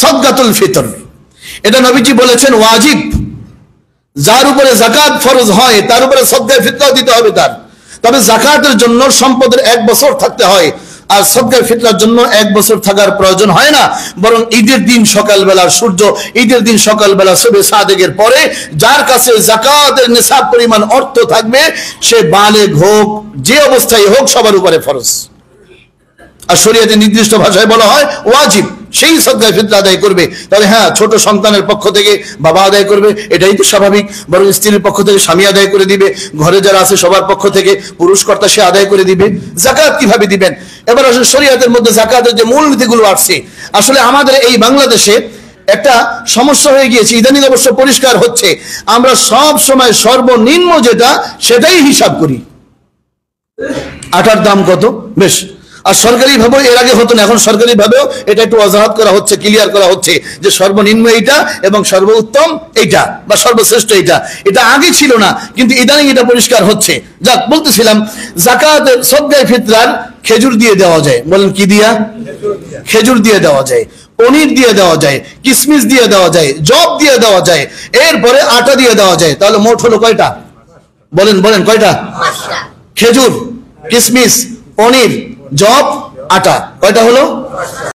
সাদকাতুল ফিতর, এটা নবীজি বলেছেন ওয়াজিব। যার উপরে যাকাত ফরজ হয় তার উপরে সদকায়ে ফিতরাও দিতে হবে তার। তবে যাকাতের জন্য সম্পদের 1 বছর থাকতে হয়, আর সদকায়ে ফিতরার জন্য 1 বছর থাকার প্রয়োজন হয় না। বরং ঈদের দিন সকালবেলা ঈদের দিন সকালবেলা সুবহে সাদেকের পরে যার কাছে যাকাতের নিসাব পরিমাণ অর্থ থাকবে সে বালেগ হোক, যে অবস্থায় হোক, সবার উপরে ফরজ। আর শরীয়তে নির্দিষ্ট ভাষায় বলা হয় ওয়াজিব, সেই সদকায়ে ফিতর আদায় করবে। তবে হ্যাঁ, ছোট সন্তানের পক্ষ থেকে বাবা আদায় করবে, এটাই তো স্বাভাবিক। বরং স্ত্রীর পক্ষ থেকে স্বামী আদায় করে দিবে, ঘরে যারা আছে সবার পক্ষ থেকে পুরুষ কর্তা সে আদায় করে দিবে। যাকাত কিভাবে দিবেন? এবার আসলে শরীয়তের মধ্যে যাকাতের যে মূলনীতিগুলো আসছে, আসলে আমাদের এই বাংলাদেশে একটা সমস্যা হয়ে গিয়েছে, ইদানিং অবশ্য পরিষ্কার হচ্ছে। আমরা সব সময় সর্বনিম্ন যেটা সেটাই হিসাব করি। আটার দাম কত, বেশ। আর সরকারি ভাবেও এর আগে হতো না, এখন সরকারি ভাবেও এটা একটু অজাহাত করা হচ্ছে, ক্লিয়ার করা হচ্ছে যে সর্বনিম্ন এইটা এবং সর্বোত্তম এইটা বা সর্বশ্রেষ্ঠ এইটা। এটা আগে ছিল না, কিন্তু ইদানিং এটা পরিষ্কার হচ্ছে। যাক, বলতেছিলাম যাকাত সদকায়ে ফিতরার খেজুর দিয়ে দেওয়া যায়। বলেন কি দিয়া? খেজুর দিয়ে দেওয়া যায়, পনির দিয়ে দেওয়া যায়, কিশমিশ দিয়ে দেওয়া যায়, জব দিয়ে দেওয়া যায়, এরপরে আটা দিয়ে দেওয়া যায়। তাহলে মোট হলো কয়টা? বলেন বলেন কয়টা? খেজুর, কিশমিশ, পনির, জব, আটা, কয়টা হলো?